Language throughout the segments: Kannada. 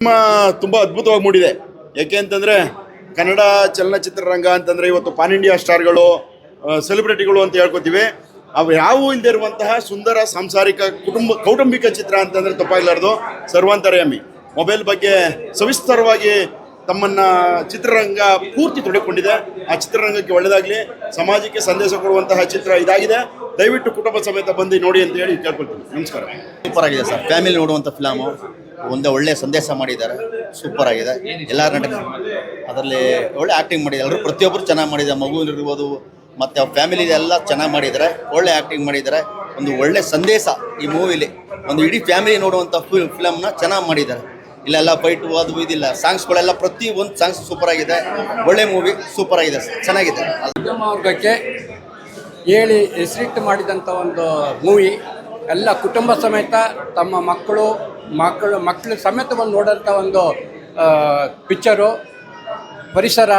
ತುಂಬ ಅದ್ಭುತವಾಗಿ ಮೂಡಿದೆ. ಯಾಕೆ ಅಂತಂದರೆ ಕನ್ನಡ ಚಲನಚಿತ್ರರಂಗ ಅಂತಂದರೆ ಇವತ್ತು ಪಾನ್ ಇಂಡಿಯಾ ಸ್ಟಾರ್ಗಳು, ಸೆಲೆಬ್ರಿಟಿಗಳು ಅಂತ ಹೇಳ್ಕೊತೀವಿ. ಅವು ಯಾವುವು ಇಲ್ಲದೆ ಇರುವಂತಹ ಸುಂದರ ಸಾಂಸಾರಿಕ ಕೌಟುಂಬಿಕ ಚಿತ್ರ ಅಂತಂದರೆ ತಪ್ಪಾಗಲಾರ್ದು ಸರ್ವಾಂತರ್ಯಾಮಿ. ಮೊಬೈಲ್ ಬಗ್ಗೆ ಸವಿಸ್ತರವಾಗಿ ತಮ್ಮನ್ನು ಚಿತ್ರರಂಗ ಪೂರ್ತಿ ತೊಡಕೊಂಡಿದೆ. ಆ ಚಿತ್ರರಂಗಕ್ಕೆ ಒಳ್ಳೆಯದಾಗಲಿ, ಸಮಾಜಕ್ಕೆ ಸಂದೇಶ ಕೊಡುವಂತಹ ಚಿತ್ರ ಇದಾಗಿದೆ. ದಯವಿಟ್ಟು ಕುಟುಂಬ ಸಮೇತ ಬಂದು ನೋಡಿ ಅಂತ ಹೇಳಿ ಕೇಳ್ಕೊಳ್ತೀನಿ. ನಮಸ್ಕಾರ. ಸೂಪರ್ ಆಗಿದೆ ಸರ್, ಫ್ಯಾಮಿಲಿ ನೋಡುವಂಥ ಫಿಲಮು. ಒಳ್ಳೆ ಸಂದೇಶ ಮಾಡಿದ್ದಾರೆ, ಸೂಪರ್ ಆಗಿದೆ. ಎಲ್ಲ ನಟ ಅದರಲ್ಲಿ ಒಳ್ಳೆ ಆ್ಯಕ್ಟಿಂಗ್ ಮಾಡಿದ್ದಾರೆ, ಎಲ್ಲರೂ ಪ್ರತಿಯೊಬ್ಬರು ಚೆನ್ನಾಗಿ ಮಾಡಿದ್ದಾರೆ. ಮಗು ಇರ್ಬೋದು ಮತ್ತು ಅವ್ರ ಫ್ಯಾಮಿಲಿ ಎಲ್ಲ ಚೆನ್ನಾಗಿ ಮಾಡಿದ್ದಾರೆ, ಒಳ್ಳೆ ಆ್ಯಕ್ಟಿಂಗ್ ಮಾಡಿದ್ದಾರೆ. ಒಂದು ಒಳ್ಳೆ ಸಂದೇಶ ಈ ಮೂವಿಲಿ, ಒಂದು ಇಡೀ ಫ್ಯಾಮಿಲಿ ನೋಡುವಂಥ ಫಿಲಮ್ನ ಚೆನ್ನಾಗಿ ಮಾಡಿದ್ದಾರೆ. ಇಲ್ಲೆಲ್ಲ ಫೈಟು ಅದು ಇದಿಲ್ಲ, ಸಾಂಗ್ಸ್ಗಳೆಲ್ಲ ಪ್ರತಿ ಒಂದು ಸಾಂಗ್ಸ್ ಸೂಪರ್ ಆಗಿದೆ. ಒಳ್ಳೆ ಮೂವಿ, ಸೂಪರ್ ಆಗಿದೆ, ಚೆನ್ನಾಗಿದೆ. ಬಗ್ಗೆ ಹೇಳಿ ಹೆಸರಿಟ್ಟು ಮಾಡಿದಂಥ ಒಂದು ಮೂವಿ. ಎಲ್ಲ ಕುಟುಂಬ ಸಮೇತ ತಮ್ಮ ಮಕ್ಕಳು ಸಮೇತ ಬಂದು ನೋಡೋಂಥ ಒಂದು ಪಿಕ್ಚರು. ಪರಿಸರ,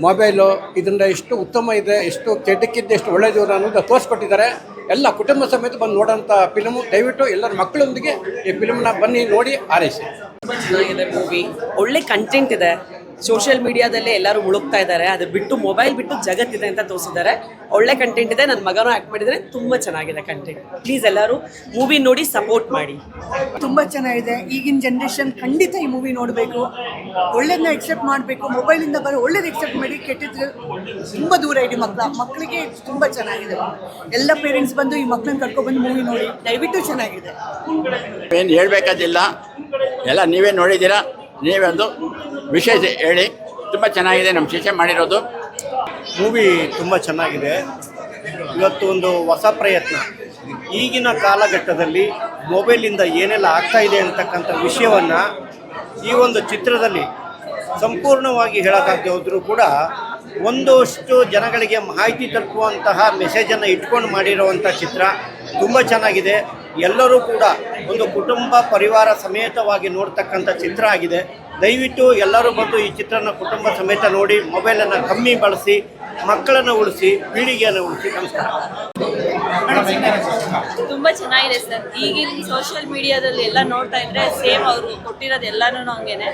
ಮೊಬೈಲು ಇದರಿಂದ ಎಷ್ಟು ಉತ್ತಮ ಇದೆ, ಎಷ್ಟು ಕೆಟ್ಟಕ್ಕಿದ್ದು ಎಷ್ಟು ಒಳ್ಳೆಯದು ಅನ್ನೋದು ತೋರಿಸ್ಕೊಟ್ಟಿದ್ದಾರೆ. ಎಲ್ಲ ಕುಟುಂಬ ಸಮೇತ ಬಂದು ನೋಡೋಂಥ ಫಿಲಮು. ದಯವಿಟ್ಟು ಎಲ್ಲರ ಮಕ್ಕಳೊಂದಿಗೆ ಈ ಫಿಲ್ಮ್ನ ಬನ್ನಿ ನೋಡಿ ಆರೈಸಿ. ತುಂಬ ಚೆನ್ನಾಗಿದೆ ಮೂವಿ, ಒಳ್ಳೆ ಕಂಟೆಂಟ್ ಇದೆ. ಸೋಷಿಯಲ್ ಮೀಡಿಯಾದಲ್ಲೇ ಎಲ್ಲರೂ ಮುಳುಗ್ತಾ ಇದ್ದಾರೆ, ಅದು ಬಿಟ್ಟು ಮೊಬೈಲ್ ಬಿಟ್ಟು ಜಗತ್ತಿದೆ ಅಂತ ತೋರಿಸಿದ್ದಾರೆ. ಒಳ್ಳೆ ಕಂಟೆಂಟ್ ಇದೆ. ನನ್ನ ಮಗನೂ ಆ್ಯಕ್ಟ್ ಮಾಡಿದರೆ ತುಂಬ ಚೆನ್ನಾಗಿದೆ ಕಂಟೆಂಟ್. ಪ್ಲೀಸ್ ಎಲ್ಲರೂ ಮೂವಿ ನೋಡಿ ಸಪೋರ್ಟ್ ಮಾಡಿ. ತುಂಬ ಚೆನ್ನಾಗಿದೆ. ಈಗಿನ ಜನ್ರೇಷನ್ ಖಂಡಿತ ಈ ಮೂವಿ ನೋಡಬೇಕು, ಒಳ್ಳೇದನ್ನ ಎಕ್ಸೆಪ್ಟ್ ಮಾಡಬೇಕು. ಮೊಬೈಲಿಂದ ಬರೋ ಒಳ್ಳೇದು ಎಕ್ಸೆಪ್ಟ್ ಮಾಡಿ, ಕೆಟ್ಟದ್ದು ತುಂಬ ದೂರ ಇಡಿ. ಮಕ್ಕಳಿಗೆ ತುಂಬ ಚೆನ್ನಾಗಿದೆ. ಎಲ್ಲ ಪೇರೆಂಟ್ಸ್ ಬಂದು ಈ ಮಕ್ಕಳನ್ನ ಕರ್ಕೊಬಂದು ಮೂವಿ ನೋಡಿ, ದಯವಿಟ್ಟು ಚೆನ್ನಾಗಿದೆ. ಏನು ಹೇಳಬೇಕಾದಿಲ್ಲ, ಎಲ್ಲ ನೀವೇ ನೋಡಿದ್ದೀರಾ. ನೀವೇ ಒಂದು ವಿಷಯ ಹೇಳಿ. ತುಂಬ ಚೆನ್ನಾಗಿದೆ, ನಮ್ಮ ಶಿಕ್ಷೆ ಮಾಡಿರೋದು. ಮೂವಿ ತುಂಬ ಚೆನ್ನಾಗಿದೆ. ಇವತ್ತು ಒಂದು ಹೊಸ ಪ್ರಯತ್ನ. ಈಗಿನ ಕಾಲಘಟ್ಟದಲ್ಲಿ ಮೊಬೈಲಿಂದ ಏನೆಲ್ಲ ಆಗ್ತಾ ಇದೆ ಅಂತಕ್ಕಂಥ ವಿಷಯವನ್ನು ಈ ಒಂದು ಚಿತ್ರದಲ್ಲಿ ಸಂಪೂರ್ಣವಾಗಿ ಹೇಳೋಕ್ಕಾಗದೆ ಹೋದರೂ ಕೂಡ ಒಂದಷ್ಟು ಜನಗಳಿಗೆ ಮಾಹಿತಿ ತಲುಪುವಂತಹ ಮೆಸೇಜನ್ನು ಇಟ್ಕೊಂಡು ಮಾಡಿರುವಂಥ ಚಿತ್ರ ತುಂಬ ಚೆನ್ನಾಗಿದೆ. ಎಲ್ಲರೂ ಕೂಡ ಒಂದು ಕುಟುಂಬ ಪರಿವಾರ ಸಮೇತವಾಗಿ ನೋಡ್ತಕ್ಕಂಥ ಚಿತ್ರ ಆಗಿದೆ. ದಯವಿಟ್ಟು ಎಲ್ಲರೂ ಬಂದು ಈ ಚಿತ್ರನ ಕುಟುಂಬ ಸಮೇತ ನೋಡಿ, ಮೊಬೈಲನ್ನು ಕಮ್ಮಿ ಬಳಸಿ, ಮಕ್ಕಳನ್ನು ಉಳಿಸಿ, ಪೀಳಿಗೆಯನ್ನು ಉಳಿಸಿ. ನಮಸ್ಕಾರ. ತುಂಬ ಚೆನ್ನಾಗಿದೆ ಸರ್. ಈಗಿನ ಸೋಷಿಯಲ್ ಮೀಡಿಯಾದಲ್ಲಿ ಎಲ್ಲ ನೋಡ್ತಾ ಇದ್ರೆ ಸೇಮ್ ಅವರು ಕೊಟ್ಟಿರೋದು ಎಲ್ಲನೂ ಹಂಗೇನೆ.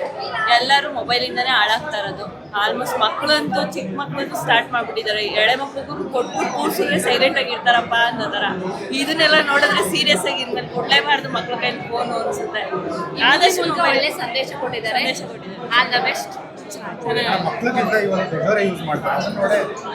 ಎಲ್ಲರೂ ಮೊಬೈಲಿಂದನೇ ಹಾಳಾಗ್ತಾ ಇರೋದು. ಆಲ್ಮೋಸ್ಟ್ ಮಕ್ಕಳಂತೂ, ಚಿಕ್ಕ ಮಕ್ಕಳಂತೂ ಸ್ಟಾರ್ಟ್ ಮಾಡಿಬಿಟ್ಟಿದ್ದಾರೆ. ಎಳೆ ಮಕ್ಕಳಿಗೂ ಕೊಟ್ಬಿಟ್ಟು ಕೂರ್ಸಿದ್ರೆ ಸೈಲೆಂಟ್ ಆಗಿ ಇರ್ತಾರಪ್ಪ ಅನ್ನೋ ಥರ. ಇದನ್ನೆಲ್ಲ ನೋಡಿದ್ರೆ ಸೀರಿಯಸ್ ಆಗಿ ಇನ್ಮೇಲೆ ಕೊಡಲೇಬಾರ್ದು ಮಕ್ಕಳ ಕೈಲಿ ಫೋನು ಅನ್ಸುತ್ತೆ. ಆದಷ್ಟು ಒಳ್ಳೆ ಸಂದೇಶ ಕೊಟ್ಟಿದ್ದಾರೆ. All the best.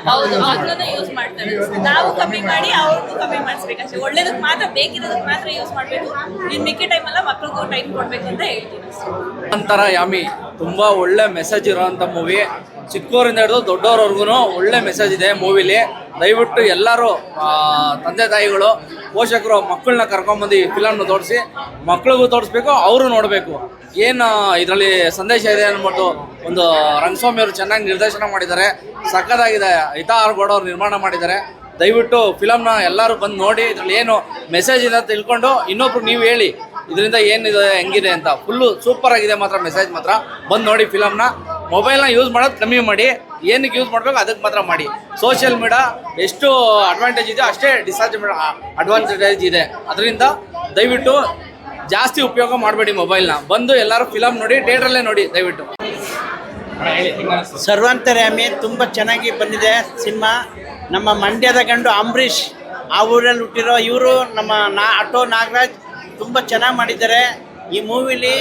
ಹೌದು, ಮಕ್ಕಳನ್ನ ಯೂಸ್ ಮಾಡ್ತಾರೆ. ನಾವು ಕಮ್ಮಿ ಮಾಡಿ ಅವ್ರಿಗೂ ಕಮ್ಮಿ ಮಾಡಿಸ್ಬೇಕಷ್ಟೇ. ಒಳ್ಳೇದಕ್ಕೆ ಮಾತ್ರ, ಬೇಕಿರೋದಕ್ಕೆ ಮಾತ್ರ ಯೂಸ್ ಮಾಡಬೇಕು. ಇನ್ನು ಮಿಕ್ಕಿ ಟೈಮೆಲ್ಲ ಮಕ್ಳಿಗೂ ಟೈಮ್ ಕೊಡಬೇಕು ಅಂತ ಹೇಳ್ತೀನಿ. ಸರ್ವಾಂತರ್ಯಾಮಿ ತುಂಬ ಒಳ್ಳೆ ಮೆಸೇಜ್ ಇರೋವಂಥ ಮೂವಿ. ಚಿಕ್ಕವರಿಂದ ಹಿಡಿದು ದೊಡ್ಡವ್ರವ್ರಿಗೂ ಒಳ್ಳೆ ಮೆಸೇಜ್ ಇದೆ ಮೂವಿಲಿ. ದಯವಿಟ್ಟು ಎಲ್ಲರೂ ತಂದೆ ತಾಯಿಗಳು, ಪೋಷಕರು ಮಕ್ಕಳನ್ನ ಕರ್ಕೊಂಬಂದು ಈ ಫಿಲಮ್ನ ತೋರಿಸಿ, ಮಕ್ಳಿಗೂ ತೋರಿಸ್ಬೇಕು, ಅವರು ನೋಡಬೇಕು ಏನು ಇದರಲ್ಲಿ ಸಂದೇಶ ಇದೆ ಅಂದ್ಬಿಟ್ಟು. ಒಂದು ರಂಗಸ್ವಾಮಿ ಅವರು ಚೆನ್ನಾಗಿ ನಿರ್ದೇಶನ ಮಾಡಿದ್ದಾರೆ, ಸಕ್ಕತ್ತಾಗಿದೆ. ಹಿತಾ ಆರ್ ಗೌಡ ಅವ್ರು ನಿರ್ಮಾಣ ಮಾಡಿದ್ದಾರೆ. ದಯವಿಟ್ಟು ಫಿಲಮ್ನ ಎಲ್ಲರೂ ಬಂದು ನೋಡಿ, ಇದರಲ್ಲಿ ಏನು ಮೆಸೇಜ್ ಇದೆ ತಿಳ್ಕೊಂಡು ಇನ್ನೊಬ್ರು ನೀವು ಹೇಳಿ ಇದರಿಂದ ಏನಿದೆ ಹೆಂಗಿದೆ ಅಂತ. ಫುಲ್ಲು ಸೂಪರ್ ಆಗಿದೆ ಮಾತ್ರ, ಮೆಸೇಜ್ ಮಾತ್ರ. ಬಂದು ನೋಡಿ ಫಿಲಮ್ನ. ಮೊಬೈಲ್ನ ಯೂಸ್ ಮಾಡೋದು ಕಮ್ಮಿ ಮಾಡಿ, ಏನಕ್ಕೆ ಯೂಸ್ ಮಾಡಬೇಕು ಅದಕ್ಕೆ ಮಾತ್ರ ಮಾಡಿ. ಸೋಷಿಯಲ್ ಮೀಡಿಯಾ ಎಷ್ಟು ಅಡ್ವಾಂಟೇಜ್ ಇದೆ ಅಷ್ಟೇ ಅಡ್ವಾಂಟೇಜ್ ಇದೆ. ಅದರಿಂದ ದಯವಿಟ್ಟು ಜಾಸ್ತಿ ಉಪಯೋಗ ಮಾಡಬೇಡಿ ಮೊಬೈಲ್ನ. ಬಂದು ಎಲ್ಲರೂ ಫಿಲಮ್ ನೋಡಿ, ಥಿಯೇಟ್ರಲ್ಲೇ ನೋಡಿ ದಯವಿಟ್ಟು. ಸರ್ವಾಂತರ್ಯಾಮಿ ತುಂಬ ಚೆನ್ನಾಗಿ ಬಂದಿದೆ ಸಿನಿಮಾ. ನಮ್ಮ ಮಂಡ್ಯದ ಗಂಡು ಅಂಬರೀಷ್, ಆ ಊರಲ್ಲಿ ಹುಟ್ಟಿರೋ ಇವರು ನಮ್ಮ ಆಟೋ ನಾಗರಾಜ್ ತುಂಬ ಚೆನ್ನಾಗಿ ಮಾಡಿದ್ದಾರೆ. ಈ ಮೂವಿಲಿ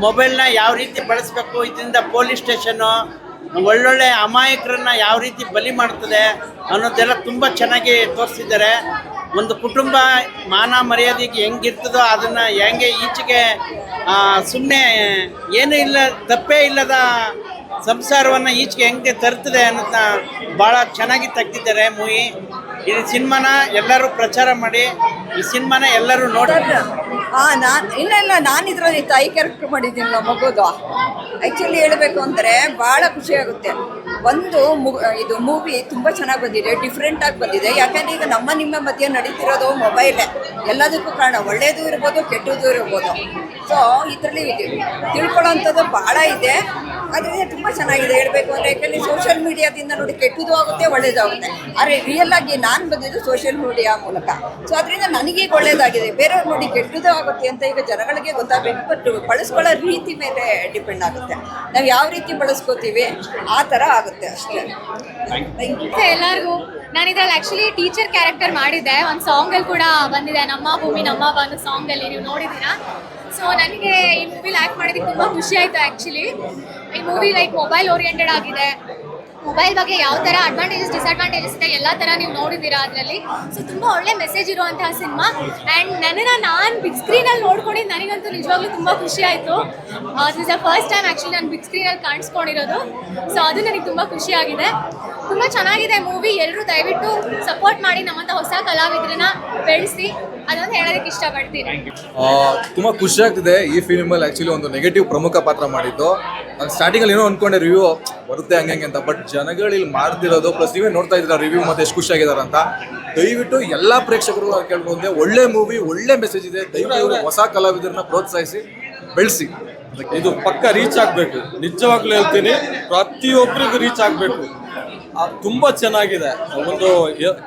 ಮೊಬೈಲ್ನ ಯಾವ ರೀತಿ ಬಳಸಬೇಕು, ಇದರಿಂದ ಪೊಲೀಸ್ ಸ್ಟೇಷನ್ನು, ಒಳ್ಳೊಳ್ಳೆ ಅಮಾಯಕರನ್ನು ಯಾವ ರೀತಿ ಬಲಿ ಮಾಡ್ತದೆ ಅನ್ನೋದೆಲ್ಲ ತುಂಬ ಚೆನ್ನಾಗಿ ತೋರಿಸಿದ್ದಾರೆ. ಒಂದು ಕುಟುಂಬ ಮಾನ ಮರ್ಯಾದೆಗೆ ಹೆಂಗಿರ್ತದೋ ಅದನ್ನು ಹೆಂಗೆ ಈಚೆಗೆ ಸುಮ್ಮನೆ ಏನೂ ಇಲ್ಲ, ತಪ್ಪೇ ಇಲ್ಲದ ಸಂಸಾರವನ್ನು ಈಚೆಗೆ ಹೆಂಗೆ ತರ್ತದೆ ಅನ್ನೋದನ್ನ ಭಾಳ ಚೆನ್ನಾಗಿ ತೆಗ್ದಿದ್ದಾರೆ ಮೂವಿ. ಈ ಸಿನಿಮಾನ ಎಲ್ಲರೂ ಪ್ರಚಾರ ಮಾಡಿ, ಈ ಸಿನಿಮಾನ ಎಲ್ಲರೂ ನೋಡಿ. ನಾನು ಇದರಲ್ಲಿ ತಾಯಿ ಕ್ಯಾರೆಕ್ಟರ್ ಮಾಡಿದ್ದೀನಿ ನಮ್ಮ ಮಗುದು. ಆ್ಯಕ್ಚುಲಿ ಹೇಳಬೇಕು ಅಂದರೆ ಭಾಳ ಖುಷಿಯಾಗುತ್ತೆ. ಇದು ಮೂವಿ ತುಂಬ ಚೆನ್ನಾಗಿ ಬಂದಿದೆ, ಡಿಫ್ರೆಂಟಾಗಿ ಬಂದಿದೆ. ಯಾಕೆಂದರೆ ಈಗ ನಿಮ್ಮ ಮಧ್ಯೆ ನಡೀತಿರೋದು ಮೊಬೈಲೇ ಎಲ್ಲದಕ್ಕೂ ಕಾರಣ. ಒಳ್ಳೆಯದು ಇರ್ಬೋದು, ಕೆಟ್ಟದ್ದು ಇರ್ಬೋದು. ಸೊ ಇದರಲ್ಲಿ ತಿಳ್ಕೊಳ್ಳೋಂಥದ್ದು ಭಾಳ ಇದೆ. ಅದರಿಂದ ತುಂಬ ಚೆನ್ನಾಗಿದೆ ಹೇಳಬೇಕು ಅಂದರೆ, ಯಾಕಂದರೆ ಸೋಷಿಯಲ್ ಮೀಡಿಯಾದಿಂದ ನೋಡಿ ಕೆಟ್ಟದ್ದು ಆಗುತ್ತೆ, ಒಳ್ಳೇದು ಆಗುತ್ತೆ. ಆದರೆ ರಿಯಲ್ ಆಗಿ ನಾನು ಬಂದಿದ್ದು ಸೋಷಿಯಲ್ ಮೀಡಿಯಾ ಮೂಲಕ. ಸೊ ಅದರಿಂದ ನನಗೀಗ ಒಳ್ಳೇದಾಗಿದೆ. ಬೇರೆಯವ್ರು ನೋಡಿ ಕೆಟ್ಟದ್ದು ಆಗುತ್ತೆ ಅಂತ ಈಗ ಜನಗಳಿಗೆ ಗೊತ್ತಾಗಬೇಕು. ಬಟ್ ಬಳಸ್ಕೊಳ್ಳೋ ರೀತಿ ಮೇಲೆ ಡಿಪೆಂಡ್ ಆಗುತ್ತೆ. ನಾವು ಯಾವ ರೀತಿ ಬಳಸ್ಕೋತೀವಿ ಆ ಥರ ಆಗುತ್ತೆ ಅಷ್ಟೇ. ಎಲ್ಲರಿಗೂ ನಾನು ಇದ್ರಲ್ಲಿ ಆ್ಯಕ್ಚುಲಿ ಟೀಚರ್ ಕ್ಯಾರೆಕ್ಟರ್ ಮಾಡಿದ್ದೆ. ಒಂದು ಸಾಂಗಲ್ಲಿ ಕೂಡ ಬಂದಿದೆ, ನಮ್ಮ ಭೂಮಿ ನಮ್ಮ ಅನ್ನೋ ಸಾಂಗಲ್ಲಿ, ನೀವು ನೋಡಿದ್ದೀರಾ. ಸೊ ನನಗೆ ಈ ಮೂವಿಲಿ ಆ್ಯಕ್ಟ್ ಮಾಡೋದಕ್ಕೆ ತುಂಬ ಖುಷಿ ಆಯಿತು. ಆ್ಯಕ್ಚುಲಿ ಈ ಮೂವಿ ಲೈಕ್ ಮೊಬೈಲ್ ಓರಿಯೆಂಟೆಡ್ ಆಗಿದೆ. ಮೊಬೈಲ್ ಬಗ್ಗೆ ಯಾವ ಥರ ಅಡ್ವಾಂಟೇಜಸ್ ಡಿಸ್ಅಡ್ವಾಂಟೇಜಸ್ ಇದೆ ಎಲ್ಲ ಥರ ನೀವು ನೋಡಿದ್ದೀರಾ ಅದರಲ್ಲಿ. ಸೊ ತುಂಬ ಒಳ್ಳೆ ಮೆಸೇಜ್ ಇರುವಂತಹ ಸಿನಿಮಾ. ಆ್ಯಂಡ್ ನನ್ನನ್ನು ನಾನು ಬಿಗ್ ಸ್ಕ್ರೀನಲ್ಲಿ ನೋಡ್ಕೊಂಡಿದ್ದು ನನಗಂತೂ ನಿಜವಾಗ್ಲೂ ತುಂಬ ಖುಷಿ ಆಯಿತು. This is the first time actually ನಾನು ಬಿಗ್ ಸ್ಕ್ರೀನಲ್ಲಿ ಕಾಣಿಸ್ಕೊಂಡಿರೋದು. ಸೊ ಅದು ನನಗೆ ತುಂಬ ಖುಷಿಯಾಗಿದೆ. ತುಂಬ ಚೆನ್ನಾಗಿದೆ ಮೂವಿ. ಎಲ್ಲರೂ ದಯವಿಟ್ಟು ಸಪೋರ್ಟ್ ಮಾಡಿ, ನಮ್ಮಂಥ ಹೊಸ ಕಲಾವಿದರನ್ನ ಬೆಳೆಸಿ, ಅದೊಂದು ಹೇಳೋದಕ್ಕೆ ಇಷ್ಟಪಡ್ತೀನಿ. ತುಂಬ ಖುಷಿ ಆಗ್ತಿದೆ. ಈ ಫಿಲ್ಮಲ್ಲಿ ಆ್ಯಕ್ಚುಲಿ ಒಂದು ನೆಗೆಟಿವ್ ಪ್ರಮುಖ ಪಾತ್ರ ಮಾಡಿದ್ದು. ನಾನು ಸ್ಟಾರ್ಟಿಂಗಲ್ಲಿ ಏನೋ ಅಂದ್ಕೊಂಡೆ ರಿವ್ಯೂ ಬರುತ್ತೆ ಹಂಗೆ ಅಂತ, ಬಟ್ ಜನಗಳು ಇಲ್ಲಿ ಮಾಡ್ತಿರೋದು ಪ್ಲಸ್ ನೀವೇ ನೋಡ್ತಾ ಇದ್ದೀರಾ ರಿವ್ಯೂ ಮತ್ತೆ ಎಷ್ಟು ಖುಷಿಯಾಗಿದ್ದಾರೆ ಅಂತ. ದಯವಿಟ್ಟು ಎಲ್ಲ ಪ್ರೇಕ್ಷಕರು ಕೇಳ್ಕೊಂಡೆ, ಒಳ್ಳೆ ಮೂವಿ, ಒಳ್ಳೆ ಮೆಸೇಜ್ ಇದೆ. ದಯವಿಟ್ಟು ಹೊಸ ಕಲಾವಿದರನ್ನ ಪ್ರೋತ್ಸಾಹಿಸಿ ಬೆಳೆಸಿ. ಇದು ಪಕ್ಕ ರೀಚ್ ಆಗಬೇಕು. ನಿಜವಾಗ್ಲೂ ಹೇಳ್ತೀನಿ, ಪ್ರತಿಯೊಬ್ಬರಿಗೂ ರೀಚ್ ಆಗಬೇಕು. ತುಂಬ ಚೆನ್ನಾಗಿದೆ. ಒಂದು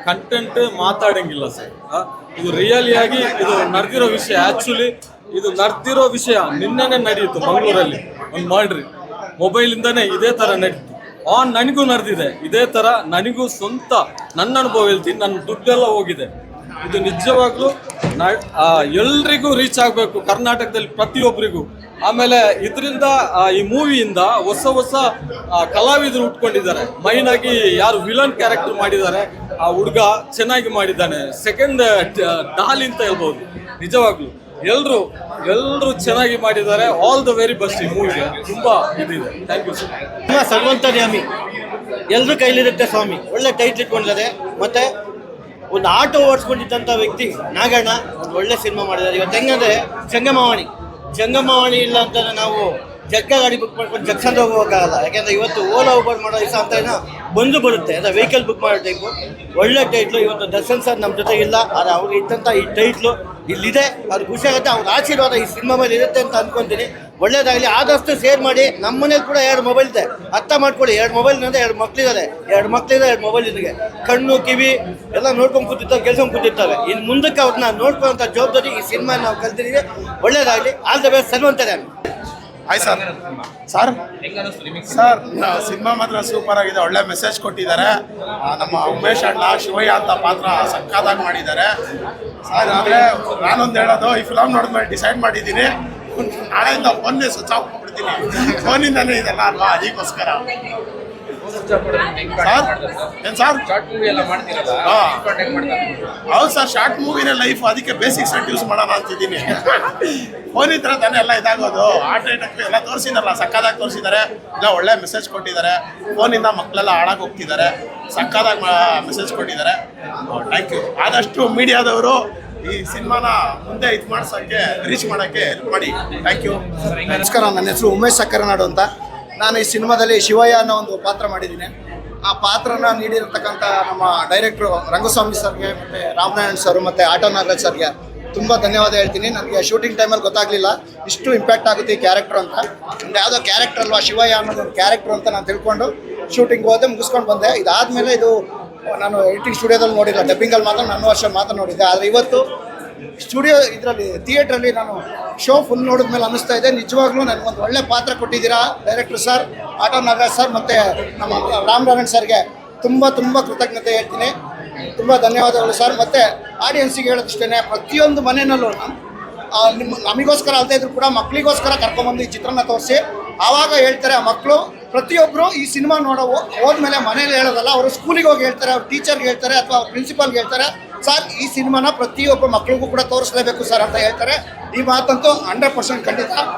ಕಂಟೆಂಟ್ ಮಾತಾಡಂಗಿಲ್ಲ ಸರ್. ಇದು ರಿಯಲಿಯಾಗಿ ಇದು ನಡೆದಿರೋ ವಿಷಯ. ಆ್ಯಕ್ಚುಲಿ ಇದು ನಡೆದಿರೋ ವಿಷಯ ನಿನ್ನೆನೇ ನಡೆಯಿತು ಮಂಗಳೂರಲ್ಲಿ. ಒಂದು ಮಾಡ್ರಿ ಮೊಬೈಲಿಂದನೇ ಇದೇ ಥರ ನಡೀತು. ನನಗೂ ನಡೆದಿದೆ ಇದೇ ಥರ. ನನಗೂ ಸ್ವಂತ ನನ್ನ ಅನುಭವ ಹೇಳ್ತೀನಿ. ನನ್ನ ದುಡ್ಡೆಲ್ಲ ಹೋಗಿದೆ. ಇದು ನಿಜವಾಗ್ಲೂ ಎಲ್ರಿಗೂ ರೀಚ್ ಆಗಬೇಕು, ಕರ್ನಾಟಕದಲ್ಲಿ ಪ್ರತಿಯೊಬ್ಬರಿಗೂ. ಆಮೇಲೆ ಇದರಿಂದ ಈ ಮೂವಿಯಿಂದ ಹೊಸ ಹೊಸ ಕಲಾವಿದರು ಉಟ್ಕೊಂಡಿದ್ದಾರೆ. ಮೈನ್ ಆಗಿ ಯಾರು ವಿಲನ್ ಕ್ಯಾರೆಕ್ಟರ್ ಮಾಡಿದ್ದಾರೆ ಆ ಹುಡುಗ ಚೆನ್ನಾಗಿ ಮಾಡಿದ್ದಾನೆ. ಸೆಕೆಂಡ್ ಡಾಲ್ ಅಂತ ಹೇಳ್ಬೋದು. ನಿಜವಾಗ್ಲೂ ಎಲ್ಲರೂ ಚೆನ್ನಾಗಿ ಮಾಡಿದ್ದಾರೆ. All the very best. ಈ ಮೂವಿಗೆ ತುಂಬ ಇದಿದೆ. Thank you sir. ತುಂಬ ಸರ್ವಂತರ್ಯಾಮಿ, ಎಲ್ಲರ ಕೈಲಿರುತ್ತೆ ಸ್ವಾಮಿ. ಒಳ್ಳೆ ಟೈಟ್ಲ್ ಇಟ್ಕೊಂಡಿದ್ದಾರೆ. ಮತ್ತು ಒಂದು ಆಟೋ ಓಡಿಸ್ಕೊಂಡಿದ್ದಂಥ ವ್ಯಕ್ತಿ ನಾಗಣ್ಣ ಒಂದು ಒಳ್ಳೆ ಸಿನಿಮಾ ಮಾಡಿದ್ದಾರೆ. ಇವತ್ತು ಹೆಂಗಂದರೆ ಜಂಗಮವಾಣಿ ಇಲ್ಲ ಅಂತಂದರೆ ನಾವು ಜಗ್ಗ ಗಾಡಿ ಬುಕ್ ಮಾಡ್ಕೊಂಡು ಜಗ್ಸಂದ ಹೋಗೋಕ್ಕಾಗಲ್ಲ. ಯಾಕೆಂದರೆ ಇವತ್ತು ಓಲಾ ಉಬರ್ ಮಾಡೋ ದಿವಸ ಅಂತ ಏನೋ ಬಂದು ಬರುತ್ತೆ. ಅಂದರೆ ವೆಹಿಕಲ್ ಬುಕ್ ಮಾಡೋ ಟೈಪು ಒಳ್ಳೆ ಟೈಟ್ಲು. ಇವತ್ತು ದರ್ಶನ್ ಸರ್ ನಮ್ಮ ಜೊತೆ ಇಲ್ಲ, ಆದರೆ ಅವ್ರಿಗೆ ಇದ್ದಂಥ ಈ ಟೈಟ್ಲು ಇಲ್ಲಿದೆ. ಅದು ಖುಷಿ ಆಗುತ್ತೆ. ಅವ್ರ ಆಶೀರ್ವಾದ ಈ ಸಿನಿಮಾ ಮೇಲೆ ಇರುತ್ತೆ ಅಂತ ಅಂದ್ಕೊತೀನಿ. ಒಳ್ಳೇದಾಗಲಿ. ಆದಷ್ಟು ಶೇರ್ ಮಾಡಿ. ನಮ್ಮ ಮನೇಲಿ ಕೂಡ 2 ಮೊಬೈಲ್ ಇದೆ, ಅರ್ಥ ಮಾಡ್ಕೊಳ್ಳಿ. 2 ಮೊಬೈಲ್ ಅಂದರೆ 2 ಮಕ್ಕಳಿದ್ದಾರೆ, 2 ಮಕ್ಕಳಿದೆ, 2 ಮೊಬೈಲ್ ಇಲ್ಲಿಗೆ. ಕಣ್ಣು ಕಿವಿ ಎಲ್ಲ ನೋಡ್ಕೊಂಡು ಕೂತಿರ್ತಾರೆ, ಕೆಲ್ಸಕೊಂಡು ಕೂತಿರ್ತಾರೆ. ಇನ್ನು ಮುಂದಕ್ಕೆ ಅವ್ರನ್ನ ನೋಡ್ಕೊಳ್ಳೋಂಥ ಜವಾಬ್ದಾರಿ ಈ ಸಿನಿಮಾ ನಾವು ಕಲ್ತಿದ್ದೀವಿ. ಒಳ್ಳೇದಾಗಲಿ. All the best. ಸರ್ವಂತಾರೆ. Hi sir. ಸಿನಿಮಾ ಮಾತ್ರ ಸೂಪರ್ ಆಗಿದೆ. ಒಳ್ಳೆ ಮೆಸೇಜ್ ಕೊಟ್ಟಿದ್ದಾರೆ. ನಮ್ಮ ಉಮೇಶ್ ಅಣ್ಣ ಶಿವಯ್ಯ ಅಂತ ಪಾತ್ರ ಸಕ್ಕತ್ತಾಗಿ ಮಾಡಿದ್ದಾರೆ ಸರ್. ಆದರೆ ನಾನೊಂದು ಹೇಳೋದು, ಈ ಫಿಲಮ್ ನೋಡಿದ್ಮೇಲೆ ಡಿಸೈಡ್ ಮಾಡಿದ್ದೀನಿ, ನಾಳೆಯಿಂದ ಫೋನ್ನೇ ಸ್ವಿಚ್ ಆಫ್ ಮಾಡ್ಬಿಡ್ತೀನಿ. ಫೋನಿಂದನೇ ಇದೆಲ್ಲ ಅಲ್ವಾ, ಅದಕ್ಕೋಸ್ಕರ. ಏನು ಸರ್? ಹೌದು ಸರ್, ಶಾರ್ಟ್ ಮೂವಿನೇ ಲೈಫ್. ಅದಕ್ಕೆ ಬೇಸಿಕ್ ಸೆಟ್ ಯೂಸ್ ಮಾಡೋಣ ಅಂತಿದ್ದೀನಿ. ಫೋನ್ ಇದ್ರೆ ತಾನೇ ಎಲ್ಲ ಇದಾಗೋದು. ಆಟ ಎಲ್ಲ ತೋರಿಸಿದಾರಲ್ಲ, ಸಕ್ಕದಾಗಿ ತೋರಿಸಿದ್ದಾರೆ. ಇಲ್ಲ ಒಳ್ಳೆ ಮೆಸೇಜ್ ಕೊಟ್ಟಿದ್ದಾರೆ. ಫೋನಿಂದ ಮಕ್ಕಳೆಲ್ಲ ಹಾಳಾಗಿ ಹೋಗ್ತಿದ್ದಾರೆ. ಸಕ್ಕದಾಗಿ ಮೆಸೇಜ್ ಕೊಟ್ಟಿದ್ದಾರೆ. Thank you. ಆದಷ್ಟು ಮೀಡಿಯಾದವರು ಈ ಸಿನಿಮಾನ ಮುಂದೆ ಇದು ಮಾಡ್ಸೋಕ್ಕೆ, ರೀಚ್ ಮಾಡೋಕ್ಕೆ ಹೆಲ್ಪ್ ಮಾಡಿ. Thank you. ನಮಸ್ಕಾರ. ನನ್ನ ಹೆಸರು ಉಮೇಶ್ ಸಕ್ಕರನಾಡು ಅಂತ. ನಾನು ಈ ಸಿನಿಮಾದಲ್ಲಿ ಶಿವಯ್ಯ ಅನ್ನೋ ಒಂದು ಪಾತ್ರ ಮಾಡಿದ್ದೀನಿ. ಆ ಪಾತ್ರನ ನೀಡಿರತಕ್ಕಂಥ ನಮ್ಮ ಡೈರೆಕ್ಟ್ರು ರಂಗಸ್ವಾಮಿ ಸರ್ಗೆ ಮತ್ತು ರಾಮನಾರಾಯಣ್ ಸರ್ ಮತ್ತು ಆಟೋ ನಾಗರಾಜ್ ಸರ್ಗೆ ತುಂಬ ಧನ್ಯವಾದ ಹೇಳ್ತೀನಿ. ನನಗೆ ಶೂಟಿಂಗ್ ಟೈಮಲ್ಲಿ ಗೊತ್ತಾಗಲಿಲ್ಲ ಇಷ್ಟು ಇಂಪ್ಯಾಕ್ಟ್ ಆಗುತ್ತೆ ಈ ಕ್ಯಾರೆಕ್ಟ್ರು ಅಂತ. ಒಂದು ಯಾವುದೋ ಕ್ಯಾರೆಕ್ಟರ್ ಅಲ್ವಾ ಶಿವಯ್ಯ ಅನ್ನೋದು ಒಂದು ಕ್ಯಾರೆಕ್ಟ್ರು ಅಂತ ನಾನು ತಿಳ್ಕೊಂಡು ಶೂಟಿಂಗ್ ಹೋದೆ, ಮುಗಿಸ್ಕೊಂಡು ಬಂದೆ. ಇದಾದಮೇಲೆ ಇದು ನಾನು ಎಡಿಟಿಂಗ್ ಸ್ಟುಡಿಯೋದಲ್ಲಿ ನೋಡಿಲ್ಲ, ಡಬ್ಬಿಂಗಲ್ಲಿ ಮಾತ್ರ ನನ್ನ ವರ್ಷ ಮಾತ್ರ ನೋಡಿದ್ದೆ. ಆದರೆ ಇವತ್ತು ಸ್ಟುಡಿಯೋ ಇದರಲ್ಲಿ ಥಿಯೇಟ್ರಲ್ಲಿ ನಾನು ಶೋ ಫುಲ್ ನೋಡಿದ್ಮೇಲೆ ಅನ್ನಿಸ್ತಾ ಇದೆ, ನಿಜವಾಗ್ಲೂ ನನಗೊಂದು ಒಳ್ಳೆ ಪಾತ್ರ ಕೊಟ್ಟಿದ್ದೀರಾ ಡೈರೆಕ್ಟ್ರು ಸರ್, ಆಟೋ ನಾಗರಾಜ್ ಸರ್ ಮತ್ತು ನಮ್ಮ ರಾಮನಾರಾಯಣ್ ಸರ್ಗೆ ತುಂಬ ಕೃತಜ್ಞತೆ ಹೇಳ್ತೀನಿ. ತುಂಬ ಧನ್ಯವಾದಗಳು ಸರ್. ಮತ್ತು ಆಡಿಯನ್ಸಿಗೆ ಹೇಳೋದಿಷ್ಟೇ, ಪ್ರತಿಯೊಂದು ಮನೆಯಲ್ಲೂ ನಮಗೋಸ್ಕರ ಅಲ್ಲದೆ ಇದ್ರು ಕೂಡ ಮಕ್ಕಳಿಗೋಸ್ಕರ ಕರ್ಕೊಂಬಂದು ಈ ಚಿತ್ರನ ತೋರಿಸಿ ಆವಾಗ ಹೇಳ್ತಾರೆ ಆ ಮಕ್ಕಳು. ಪ್ರತಿಯೊಬ್ಬರು ಈ ಸಿನಿಮಾ ಹೋದ್ಮೇಲೆ ಮನೇಲಿ ಹೇಳೋದಲ್ಲ, ಅವರು ಸ್ಕೂಲಿಗೆ ಹೋಗಿ ಹೇಳ್ತಾರೆ, ಅವ್ರ ಟೀಚರ್ಗೆ ಹೇಳ್ತಾರೆ ಅಥವಾ ಅವ್ರ ಪ್ರಿನ್ಸಿಪಾಲ್ಗೆ ಹೇಳ್ತಾರೆ, ಸರ್ ಈ ಸಿನಿಮಾನ ಪ್ರತಿಯೊಬ್ಬ ಮಕ್ಕಳಿಗೂ ಕೂಡ ತೋರಿಸಲೇಬೇಕು ಸರ್ ಅಂತ ಹೇಳ್ತಾರೆ. ಈ ಮಾತಂತೂ 100% ಖಂಡಿತ.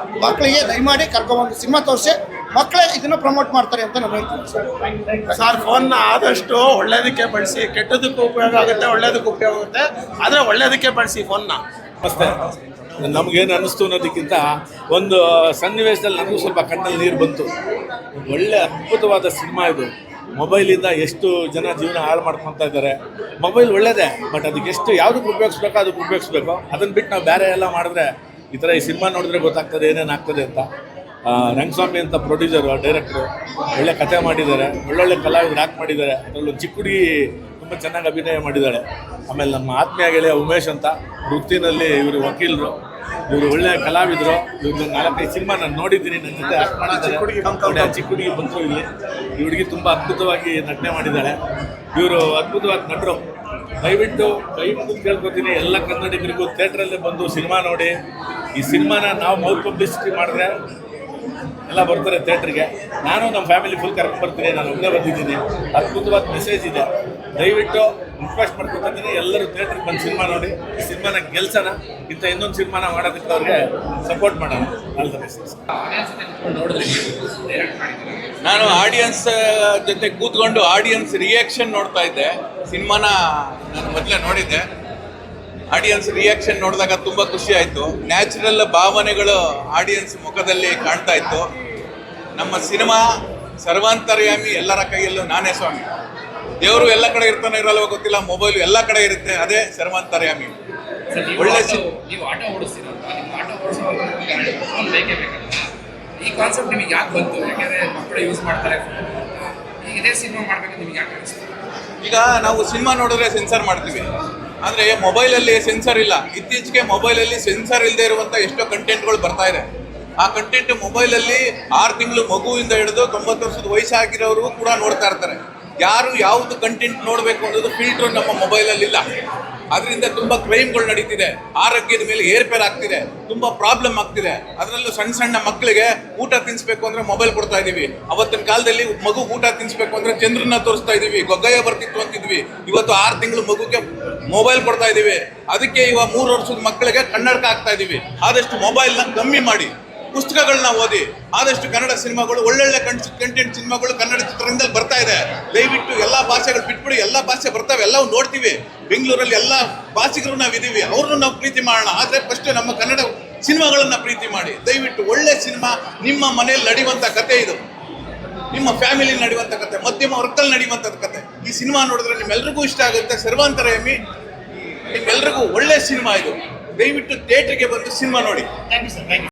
ಮಕ್ಕಳಿಗೆ ದಯಮಾಡಿ ಕರ್ಕೊಂಬಂದು ಸಿನಿಮಾ ತೋರಿಸಿ ಮಕ್ಕಳೇ ಇದನ್ನು ಪ್ರಮೋಟ್ ಮಾಡ್ತಾರೆ ಅಂತ ನಾನು ಹೇಳ್ತೀನಿ ಸರ್. ಫೋನ್ನ ಆದಷ್ಟು ಒಳ್ಳೇದಕ್ಕೆ ಬಳಸಿ. ಕೆಟ್ಟದಕ್ಕೂ ಉಪಯೋಗ ಆಗುತ್ತೆ, ಒಳ್ಳೇದಕ್ಕೂ ಉಪಯೋಗ ಆಗುತ್ತೆ. ಆದರೆ ಒಳ್ಳೇದಕ್ಕೆ ಬಳಸಿ ಫೋನ್ನ. ಅಷ್ಟೇ. ನಮಗೇನು ಅನ್ನಿಸ್ತು ಅನ್ನೋದಕ್ಕಿಂತ ಒಂದು ಸನ್ನಿವೇಶದಲ್ಲಿ ನನಗೂ ಸ್ವಲ್ಪ ಕಣ್ಣಲ್ಲಿ ನೀರು ಬಂತು. ಒಳ್ಳೆ ಅದ್ಭುತವಾದ ಸಿನಿಮಾ ಇದು. ಮೊಬೈಲಿಂದ ಎಷ್ಟು ಜನ ಜೀವನ ಹಾಳು ಮಾಡ್ಕೊತಾ ಇದ್ದಾರೆ. ಮೊಬೈಲ್ ಒಳ್ಳೆಯದೇ, ಬಟ್ ಅದಕ್ಕೆ ಎಷ್ಟು ಯಾವುದಕ್ಕೆ ಉಪಯೋಗಿಸ್ಬೇಕೋ ಅದಕ್ಕೆ ಉಪಯೋಗಿಸ್ಬೇಕು. ಅದನ್ನು ಬಿಟ್ಟು ನಾವು ಬೇರೆ ಎಲ್ಲ ಮಾಡಿದ್ರೆ ಈ ಥರ ಈ ಸಿನಿಮಾ ನೋಡಿದ್ರೆ ಗೊತ್ತಾಗ್ತದೆ ಏನೇನು ಆಗ್ತದೆ ಅಂತ. ರಂಗಸ್ವಾಮಿ ಅಂತ ಪ್ರೊಡ್ಯೂಸರು, ಡೈರೆಕ್ಟ್ರು ಒಳ್ಳೆ ಕಥೆ ಮಾಡಿದ್ದಾರೆ, ಒಳ್ಳೊಳ್ಳೆ ಕಲಾವಿದರು ಆ್ಯಕ್ಟ್ ಮಾಡಿದ್ದಾರೆ. ಅದರಲ್ಲೂ ಚಿಕ್ಕ ಹುಡುಗಿ ತುಂಬ ಚೆನ್ನಾಗಿ ಅಭಿನಯ ಮಾಡಿದ್ದಾಳೆ. ಆಮೇಲೆ ನಮ್ಮ ಆತ್ಮೀಯ ಗೆಳೆಯ ಉಮೇಶ್ ಅಂತ ವೃತ್ತಿನಲ್ಲಿ ಇವರು ವಕೀಲರು, ಇವರು ಒಳ್ಳೆ ಕಲಾವಿದರು. ಇವ್ರದ್ದು 4-5 ಸಿನಿಮಾ ನಾನು ನೋಡಿದ್ದೀನಿ, ನನ್ನ ಜೊತೆ ಆ್ಯಕ್ಟ್ ಮಾಡಿದ್ದಾರೆ. ಚಿಕ್ಕ ಹುಡುಗಿ ಬಂದರು ಇಲ್ಲಿ. ಈ ಹುಡುಗಿ ತುಂಬ ಅದ್ಭುತವಾಗಿ ನಟನೆ ಮಾಡಿದ್ದಾಳೆ. ಇವರು ಅದ್ಭುತವಾದ ನಟರು. ದಯವಿಟ್ಟು ಕೈ ಮುಗಿದು ಕೇಳ್ಕೊತೀನಿ ಎಲ್ಲ ಕನ್ನಡಿಗರಿಗೂ ಥಿಯೇಟ್ರಲ್ಲೇ ಬಂದು ಸಿನಿಮಾ ನೋಡಿ. ಈ ಸಿನಿಮಾನ ನಾವು ಮೌತ್ ಪಬ್ಲಿಸಿಟಿ ಮಾಡಿದ್ರೆ ಎಲ್ಲ ಬರ್ತಾರೆ ಥಿಯೇಟ್ರಿಗೆ. ನಾನು ನಮ್ಮ ಫ್ಯಾಮಿಲಿ ಫುಲ್ ಕರ್ಕೊಂಡು ಬರ್ತೀನಿ, ನಾನು ಒಬ್ಬನೇ ಬಂದಿದ್ದೀನಿ. ಅದ್ಭುತವಾದ ಮೆಸೇಜ್ ಇದೆ. ದಯವಿಟ್ಟು ರಿಕ್ವೆಸ್ಟ್ ಮಾಡ್ಕೊತೀನಿ, ಎಲ್ಲರೂ ಥಿಯೇಟ್ರಿಗೆ ಬಂದು ಸಿನಿಮಾ ನೋಡಿ. ಈ ಸಿನಿಮಾನ ಗೆಲ್ಸೋಣ, ಇಂಥ ಇನ್ನೊಂದು ಸಿನಿಮಾನ ಮಾಡೋದಕ್ಕೆ ಅವ್ರಿಗೆ ಸಪೋರ್ಟ್ ಮಾಡೋಣ. All the best. ನಾನು ಆಡಿಯನ್ಸ್ ಜೊತೆ ಕೂತ್ಕೊಂಡು ಆಡಿಯನ್ಸ್ ರಿಯಾಕ್ಷನ್ ನೋಡ್ತಾ ಇದ್ದೆ. ಸಿನಿಮಾನ ನಾನು ಮೊದಲೇ ನೋಡಿದ್ದೆ. ಆಡಿಯನ್ಸ್ ರಿಯಾಕ್ಷನ್ ನೋಡಿದಾಗ ತುಂಬ ಖುಷಿ ಆಯಿತು. ನ್ಯಾಚುರಲ್ ಭಾವನೆಗಳು ಆಡಿಯನ್ಸ್ ಮುಖದಲ್ಲಿ ಕಾಣ್ತಾ ಇತ್ತು. ನಮ್ಮ ಸಿನಿಮಾ ಸರ್ವಾಂತರ್ಯಾಮಿ, ಎಲ್ಲರ ಕೈಯಲ್ಲೂ ನಾನೇ ಸ್ವಾಮಿ. ದೇವರು ಎಲ್ಲ ಕಡೆ ಇರ್ತಾನೆ ಇರಲ್ವ ಗೊತ್ತಿಲ್ಲ, ಮೊಬೈಲು ಎಲ್ಲ ಕಡೆ ಇರುತ್ತೆ, ಅದೇ ಸರ್ವಾಂತರ್ಯಾಮಿ. ಒಳ್ಳೆ ನೀವು ಆಟೋ ಓಡಿಸ್ತೀರಲ್ವಾ, ನಿಮ್ಮ ಆಟೋ ಓಡಿಸೋ ಬೇಕೇ ಬೇಕಲ್ಲ. ಈ ಕಾನ್ಸೆಪ್ಟ್ ನಿಮಗೆ ಯಾಕೆ ಬಂತು? ಯಾಕೆಂದರೆ ಮಕ್ಕಳು ಯೂಸ್ ಮಾಡ್ತಾರೆ. ಈಗ ಇದೇ ಸಿನಿಮಾ ಮಾಡಬೇಕು ನಿಮಗೆ ಯಾಕೆ ಅನಿಸ್ತು? ಈಗ ನಾವು ಸಿನಿಮಾ ನೋಡಿದ್ರೆ ಸೆನ್ಸರ್ ಮಾಡ್ತೀವಿ, ಆದರೆ ಮೊಬೈಲಲ್ಲಿ ಸೆನ್ಸರ್ ಇಲ್ಲ. ಇತ್ತೀಚೆಗೆ ಮೊಬೈಲಲ್ಲಿ ಸೆನ್ಸರ್ ಇಲ್ಲದೆ ಇರುವಂಥ ಎಷ್ಟೋ ಕಂಟೆಂಟ್ಗಳು ಬರ್ತಾ ಇದೆ. ಆ ಕಂಟೆಂಟ್ ಮೊಬೈಲಲ್ಲಿ 6 ತಿಂಗಳು ಮಗುವಿಂದ ಹಿಡಿದು 90 ವರ್ಷದ ವಯಸ್ಸಾಗಿರೋರು ಕೂಡ ನೋಡ್ತಾ ಇರ್ತಾರೆ. ಯಾರು ಯಾವುದು ಕಂಟೆಂಟ್ ನೋಡಬೇಕು ಅನ್ನೋದು ಫಿಲ್ಟ್ರು ನಮ್ಮ ಮೊಬೈಲಲ್ಲಿ ಇಲ್ಲ. ಅದರಿಂದ ತುಂಬ ಕ್ರೈಮ್ಗಳು ನಡೀತಿದೆ, ಆರೋಗ್ಯದ ಮೇಲೆ ಏರ್ಪೇರ್ ಆಗ್ತಿದೆ, ತುಂಬ ಪ್ರಾಬ್ಲಮ್ ಆಗ್ತಿದೆ. ಅದರಲ್ಲೂ ಸಣ್ಣ ಸಣ್ಣ ಮಕ್ಕಳಿಗೆ ಊಟ ತಿನ್ನಿಸ್ಬೇಕು ಅಂದರೆ ಮೊಬೈಲ್ ಕೊಡ್ತಾ ಇದ್ದೀವಿ. ಅವತ್ತಿನ ಕಾಲದಲ್ಲಿ ಮಗು ಊಟ ತಿನ್ನಿಸ್ಬೇಕು ಅಂದರೆ ಚಂದ್ರನ ತೋರಿಸ್ತಾ ಇದ್ದೀವಿ, ಗೊಗ್ಗಯ್ಯ ಬರ್ತಿತ್ತು ಅಂತಿದ್ವಿ. ಇವತ್ತು 6 ತಿಂಗಳು ಮಗುಗೆ ಮೊಬೈಲ್ ಕೊಡ್ತಾ ಇದ್ದೀವಿ. ಅದಕ್ಕೆ ಇವಾಗ 3 ವರ್ಷದ ಮಕ್ಕಳಿಗೆ ಕನ್ನಡಕ ಆಗ್ತಾ ಇದ್ದೀವಿ. ಆದಷ್ಟು ಮೊಬೈಲ್ನ ಕಮ್ಮಿ ಮಾಡಿ, ಪುಸ್ತಕಗಳನ್ನ ಓದಿ. ಆದಷ್ಟು ಕನ್ನಡ ಸಿನಿಮಾಗಳು, ಒಳ್ಳೊಳ್ಳೆ ಕಂಟೆಂಟ್ ಸಿನಿಮಾಗಳು ಕನ್ನಡ ಚಿತ್ರರಂಗದಲ್ಲಿ ಬರ್ತಾ ಇದೆ. ದಯವಿಟ್ಟು ಎಲ್ಲ ಭಾಷೆಗಳು ಬಿಟ್ಬಿಡಿ, ಎಲ್ಲ ಭಾಷೆ ಬರ್ತವೆ, ಎಲ್ಲವೂ ನೋಡ್ತೀವಿ. ಬೆಂಗಳೂರಲ್ಲಿ ಎಲ್ಲ ಭಾಷಿಗರು ನಾವಿದ್ದೀವಿ, ಅವ್ರನ್ನೂ ನಾವು ಪ್ರೀತಿ ಮಾಡೋಣ. ಆದರೆ ಫಸ್ಟ್ ನಮ್ಮ ಕನ್ನಡ ಸಿನಿಮಾಗಳನ್ನು ಪ್ರೀತಿ ಮಾಡಿ. ದಯವಿಟ್ಟು ಒಳ್ಳೆ ಸಿನಿಮಾ, ನಿಮ್ಮ ಮನೆಯಲ್ಲಿ ನಡೆಯುವಂಥ ಕತೆ ಇದು, ನಿಮ್ಮ ಫ್ಯಾಮಿಲಿ ನಡೆಯುವಂಥ ಕತೆ, ಮಧ್ಯಮ ವರ್ಗದಲ್ಲಿ ನಡೆಯುವಂಥದ್ದು ಕತೆ. ಈ ಸಿನಿಮಾ ನೋಡಿದ್ರೆ ನಿಮ್ಮೆಲ್ರಿಗೂ ಇಷ್ಟ ಆಗುತ್ತೆ. ಸರ್ವಾಂತರ್ಯಾಮಿ ನಿಮ್ಮೆಲ್ರಿಗೂ ಒಳ್ಳೆ ಸಿನಿಮಾ ಇದು. ದಯವಿಟ್ಟು ಥಿಯೇಟ್ರಿಗೆ ಬಂದು ಸಿನಿಮಾ ನೋಡಿ. Thank you sir.